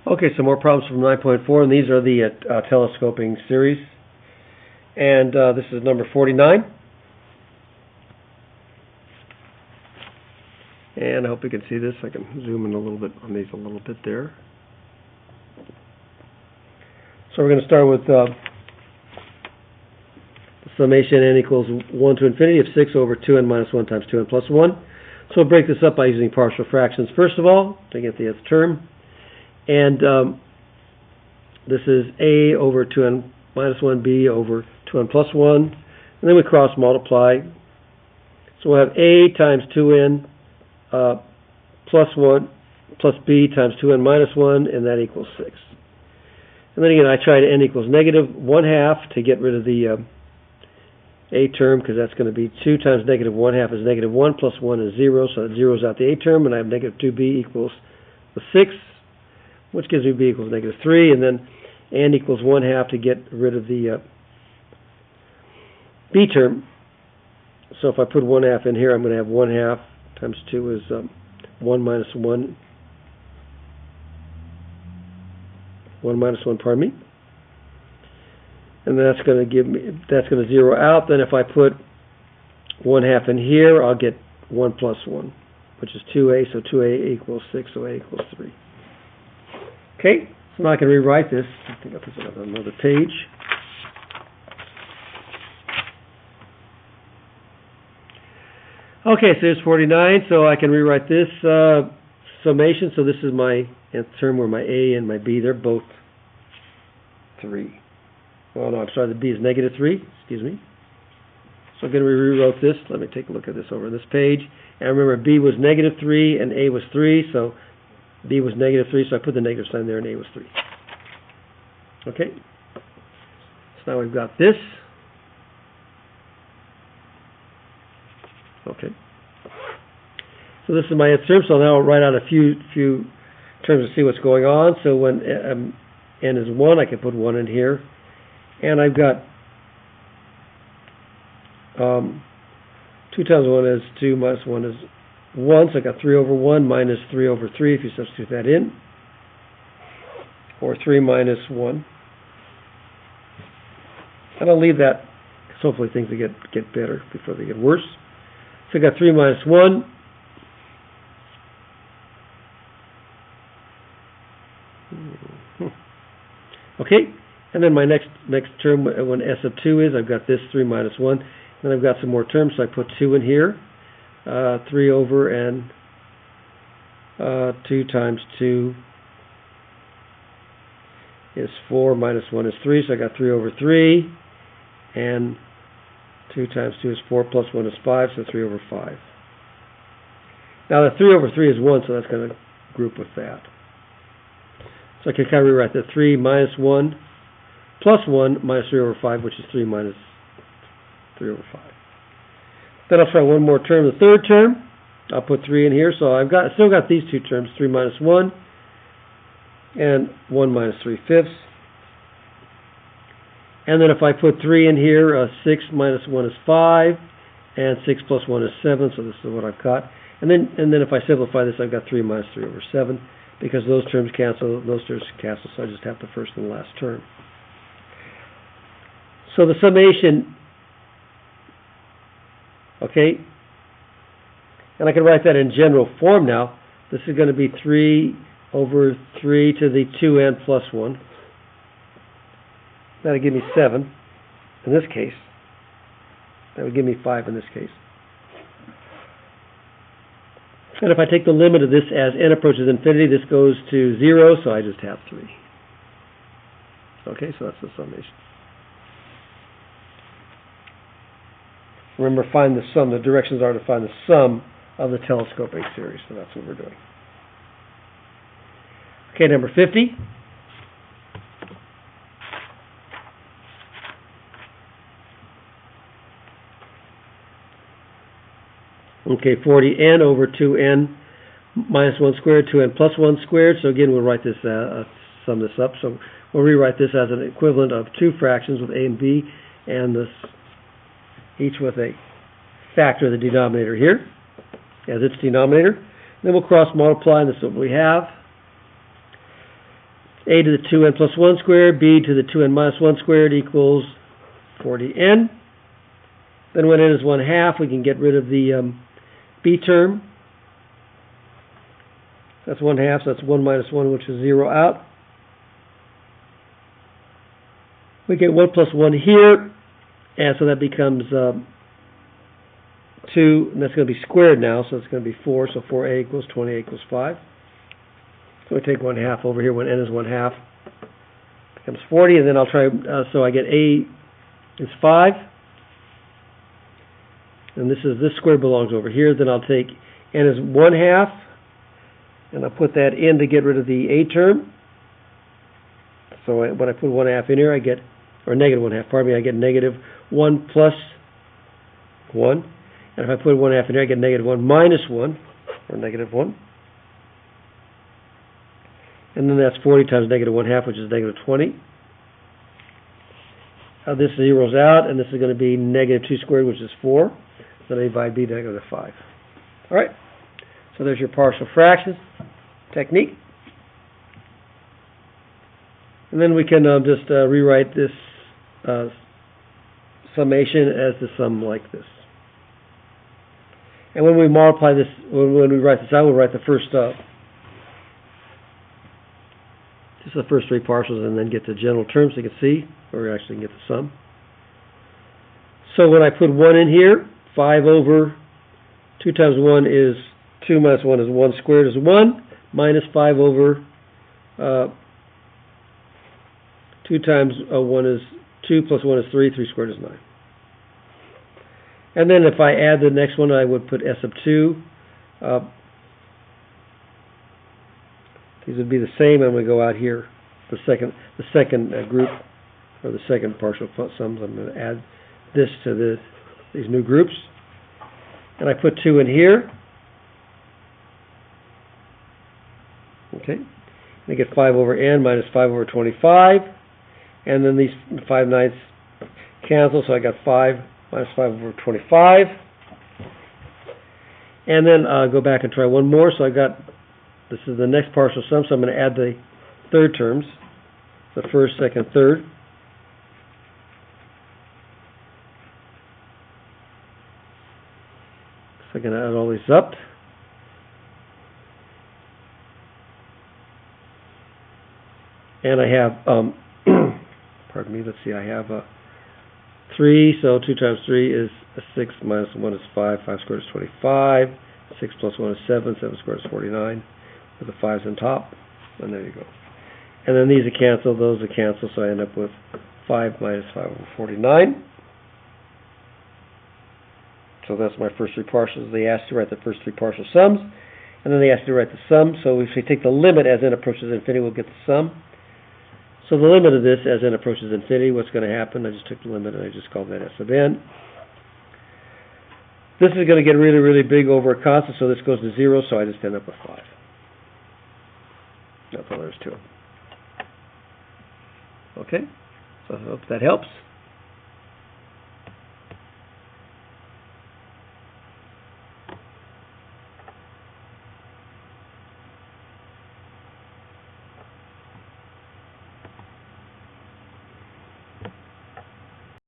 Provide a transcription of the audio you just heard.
Okay, some more problems from 9.4, and these are the telescoping series. And this is number 49. And I hope you can see this. I can zoom in a little bit on these a little bit there. So we're going to start with the summation n equals 1 to infinity of 6 over 2n minus 1 times 2n plus 1. So we'll break this up by using partial fractions first of all to get the nth term. And this is a over 2n minus 1b over 2n plus 1. And then we cross multiply. So we'll have a times 2n plus 1 plus b times 2n minus 1, and that equals 6. And then again, I try to n equals negative 1/2 to get rid of the a term, because that's going to be 2 times negative 1/2 is negative 1 plus 1 is 0, so that zeroes out the a term, and I have negative 2b equals the 6, which gives me b equals negative 3, and then n equals 1/2 to get rid of the b term. So if I put 1/2 in here, I'm going to have 1/2 times 2 is 1 minus 1. 1 minus 1, pardon me. And that's going to give me, that's going to zero out. Then if I put 1/2 in here, I'll get 1 plus 1, which is 2a, so 2a equals 6, so a equals 3. Okay, so now I can rewrite this. I think I'll put it on another page. Okay, so there's 49, so I can rewrite this summation. So this is my nth term where my a and my b, they're both 3. Well, no, I'm sorry, the b is negative 3, excuse me. So again, we rewrote this. Let me take a look at this over this page. And remember, b was negative 3 and a was 3, so b was negative 3, so I put the negative sign there and a was 3. Okay, so now we've got this. Okay, so this is my nth term, so now I'll write out a few terms to see what's going on. So when n is 1, I can put 1 in here. And I've got 2 times 1 is 2, minus 1 is 1, so I got 3 over 1 minus 3 over 3 if you substitute that in, or 3 minus 1. And I'll leave that because hopefully things will get better before they get worse. So I got 3 minus 1. Okay. And then my next term, when s of 2 is, I've got this 3 minus 1. Then I've got some more terms, so I put 2 in here. 3 over and 2 times 2 is 4, minus 1 is 3, so I got 3 over 3. And 2 times 2 is 4, plus 1 is 5, so 3 over 5. Now the 3 over 3 is 1, so that's going to group with that. So I can kind of rewrite the 3 minus 1. Plus 1 minus 3 over 5, which is 3 minus 3 over 5. Then I'll try one more term, the third term. I'll put 3 in here, so I've still got these two terms, 3 minus 1 and 1 minus 3/5. And then if I put 3 in here, 6 minus 1 is 5, and 6 plus 1 is 7, so this is what I've got. And then if I simplify this, I've got 3 minus 3 over 7, because those terms cancel, so I just have the first and the last term. So the summation, okay, and I can write that in general form now. This is going to be 3 over 3 to the 2n plus 1. That'll give me 7 in this case. That would give me 5 in this case. And if I take the limit of this as n approaches infinity, this goes to 0, so I just have 3. Okay, so that's the summation. Remember, find the sum. The directions are to find the sum of the telescoping series, so that's what we're doing. Okay, number 50. Okay, 40n over 2n minus 1 squared, 2n plus 1 squared. So again, we'll write this, sum this up. So we'll rewrite this as an equivalent of two fractions with a and b, and this each with a factor of the denominator here as its denominator. Then we'll cross multiply, and this is what we have. a to the 2n plus 1 squared, b to the 2n minus 1 squared equals 40n. Then when n is 1/2, we can get rid of the b term. That's 1/2, so that's 1 minus 1, which is 0 out. We get 1 plus 1 here, and so that becomes 2, and that's going to be squared now, so it's going to be 4, so 4a equals 20, equals 5. So we take 1/2 over here when n is 1/2, becomes 40, and then I'll try, so I get a is 5, and this square belongs over here. Then I'll take n is 1/2, and I'll put that in to get rid of the a term. So when I put 1/2 in here, I get, or negative 1/2, pardon me, I get negative 1 plus 1. And if I put 1/2 in here, I get negative 1 minus 1, or negative 1. And then that's 40 times negative 1/2, which is negative 20. This zeroes out, and this is going to be negative 2 squared, which is 4. Then a by b, negative 5. All right. So there's your partial fractions technique. And then we can just rewrite this summation as the sum like this. And when we multiply this, when we write this out, we'll write the first, just the first three partials, and then get the general terms so you can see, or we actually can get the sum. So when I put 1 in here, 5 over 2 times 1 is 2 minus 1 is 1 squared is 1, minus 5 over 2 times 1 is 2 plus 1 is 3, 3 squared is 9. And then if I add the next one, I would put s of 2. These would be the same, and we go out here. The second group, or the second partial sums. I'm going to add this to these new groups, and I put 2 in here. Okay, and I get 5 over n minus 5 over 25, and then these 5/9 cancel, so I got 5 minus 5 over 25. And then I'll go back and try one more. So I got, this is the next partial sum, so I'm going to add the third terms, the first, second, third. So I'm going to add all these up. And I have, pardon me, let's see, I have 3, so 2 times 3 is 6, minus 1 is 5, 5 squared is 25, 6 plus 1 is 7, 7 squared is 49, with the 5's on top, and there you go. And then these are canceled, those are canceled, so I end up with 5 minus 5 over 49. So that's my first three partials. They asked to write the first three partial sums, and then they asked to write the sum. So if we take the limit as n approaches infinity, we'll get the sum. So the limit of this as n approaches infinity, what's going to happen? I just took the limit and I just called that s of n. This is going to get really, really big over a constant, so this goes to 0, so I just end up with 5. That's all there is to it. Okay, so I hope that helps.